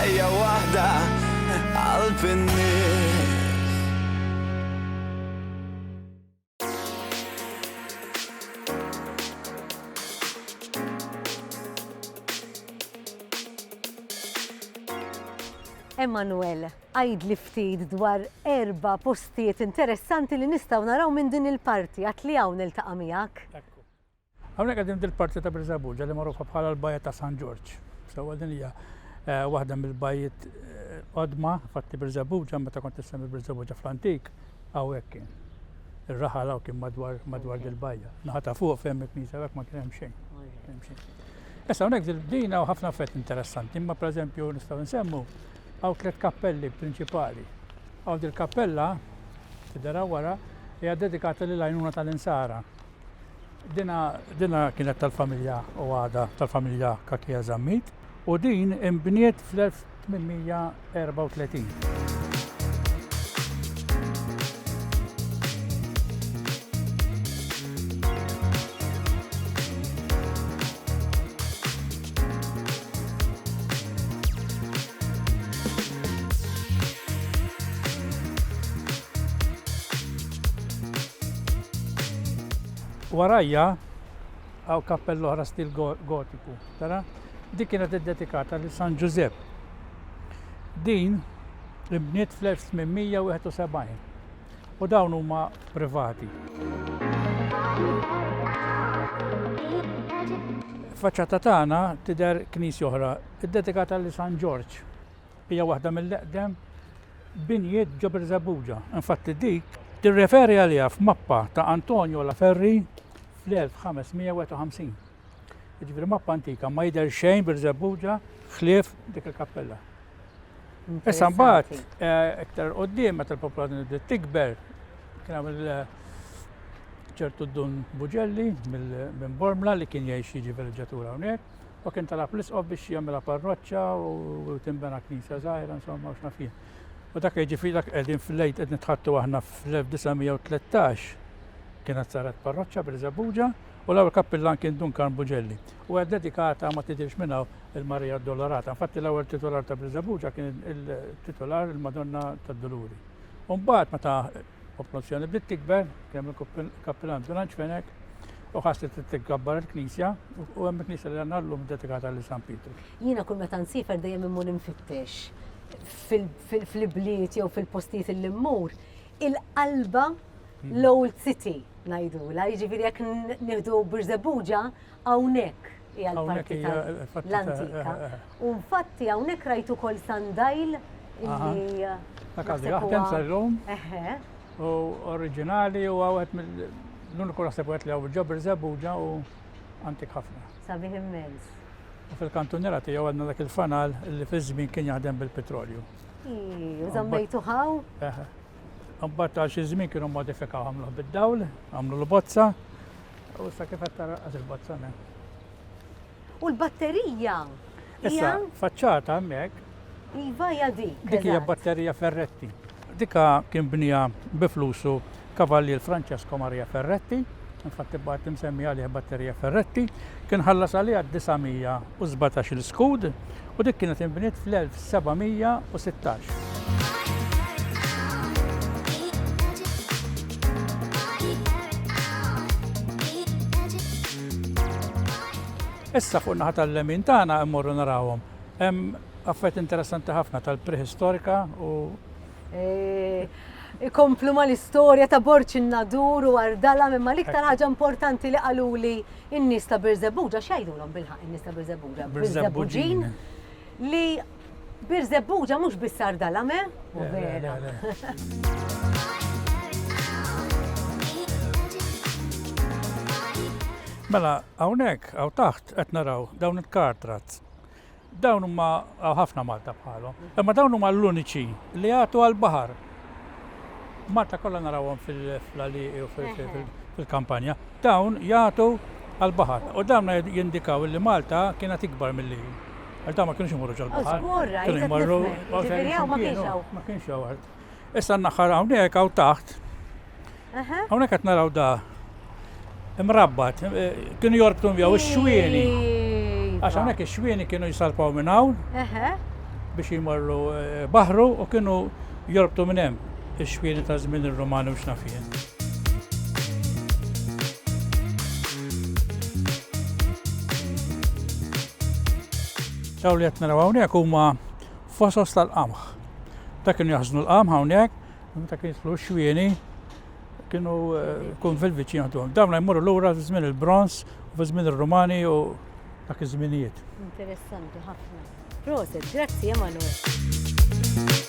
ħajja waħda qalb in-nies. Emanuel, għajdli ftit dwar 4 postijiet interessanti li nistgħu naraw minn din il-parti għat li hawn niltaqa' miegħek. Hawnhekk qegħdin dil-parti ta' Birżebbuġa li magħrufa bħala l-bajja ta' San George. Sewwa din hija waħda mill-bajjiet qodma fatti Birżebbuġa meta kont issemmi Birżebbuġa fl-antik hawnhekk kien. Ir-raħal hawn kien madwar dil-bajja. Naħa ta' fuq fejn il-knisja hekk ma kien hemm xejn. Issa hawnhekk din hawn ħafna affett interessanti, imma pereżempju nistgħu nsemmu hawn 3 kappelli prinċipali. Hawn dil-kappella tidera wara hija dedikata lil għajnuna tal-insara. Dina kienet tal-familja Owada, tal-familja Kakija Żammit, u din imbniet fl-1834. Warajja għaw kappell oħra stil gotiku, tara? Dik kienet iddedikata lil San Giuseppe. Din imbniet fl-1871 u dawn huma privati. Faċċata tagħna tidher knisja oħra iddedikata lil San George. Hija waħda mill-eqdem binjiet ġo Birżebbuġa. Infatti dik tirreferi għaliha f'mappa ta' Antonio Laferri fl-1551. Jiġifieri mappa antika ma jidher xejn Birżebbuġa ħlief dik il-kappella. Issa mbagħad iktar quddiem meta l-popolazzjoni tikber kien hemm ċertu Dun Buġelli minn Bormla li kien jgħix jiġi villeġġatura hawnhekk u kien talab l-isqob biex jagħmilha parroċċa u tinbena knisja żgħira insomma u x'nafih. U dak jiġifieri dak qegħdin fil-lejt qed nitħattu aħna fl-1913 kienet saret parroċċa Birżebbuġa u l-ewwel kappillan kien Duncan Buġelli. U hija dedikata ma tidhirx minn hawn il-Marija Addolorata. Infatti l-ewwel titolar ta' Birżebbuġa kien il-titolar il-Madonna tad-Doluri. U mbagħad meta popolazzjoni bdiet tikber kien hemm il-kappillan Dunan Ċfenek u ħasset tikkabbar il-knisja u hemm il-knisja li għandna llum dedikata lil San Pietru. Jiena kull meta nsifer dejjem immur infittex fil-bliet jew fil-postijiet li mmur il-qalba l-Old City ngħidula, jiġifieri jekk nieħdu Birżebbuġa hawnhekk hija l-parti tal-antika. U infatti hawnhekk rajt ukoll sandajl illi jaħdem sal-lum u oriġinali u għawet l-uniku naħseb għet li għaw ġo Birżebbuġa u antik ħafna. Sabiħ immens. U fil-kantunera tiegħu għandna dak il-fanal li fiż-żmien kien jaħdem bil-petrolju. U żammejtu ħaw? Mbagħad għal xi żmien kienu modifikaw għamluh bid-dawl, għamlu l-bozza u issa kif qed tara il-bozza hemm. U l-batterija? Issa faċċata hemmhekk. Iva hija dik. Dik hija batterija Ferretti. Dika kien bnija bi flusu Kavallier Francesco Maria Ferretti. Infatti baqgħet imsemmi għaliha batterija Ferretti. Kien ħallas għaliha 917 il-skud u dik kienet inbniet fl-1716. Issa fuq naħa tal-lemin tagħna mmorru narawhom. Hemm affett interessanti ħafna tal-prehistorika u ikomplu mal-istorja ta' Borċ in-Nadur u Ardala imma l-iktar ħaġa importanti li qaluli n-nies ta' Birżebbuġa x'jgħidulhom bil-ħaq in-nies ta' Birżebbuġa. Birżebbuġin li Birżebbuġa mhux biss Ardala me? U vera. Mela, hawnhekk hawn taħt qed naraw dawn il-kartrats. Dawn huma ħafna Malta bħalhom. Imma dawn huma l-uniċi li jagħtu għall-baħar. Malta kollha narawhom fil-għalieq u fil-kampanja. Dawn jagħtu għall-baħar. U dawn jindikaw li Malta kienet ikbar milli. Għal dawn ma kienux imorru ġol-baħar. Kienu jmorru ma kienx hawn. Issa n-naħħar hawnhekk hawn taħt. Hawnhekk qed naraw da imrabbat, kienu jorbtu miegħu ix-xwieni. Għax hawnhekk ix-xwieni kienu jisalpaw minn hawn. biex jimorru baħru u kienu jorbtu minn hemm ix-xwieni ta' żmien ir-Rumani u x'nafien. Dawn li qed naraw hawnhekk huma fosos tal-qamħ. Dak kienu jaħżnu l-qamħ hawnhekk, meta kien jidħlu x-xwieni kienu kun fil-viċin għandhom. Dawn jmorru lura fi żmien il-Bronż u fi żmien ir-Rumani u dak iż-żminijiet. Interessanti ħafna. Proset, grazzi Emanuel.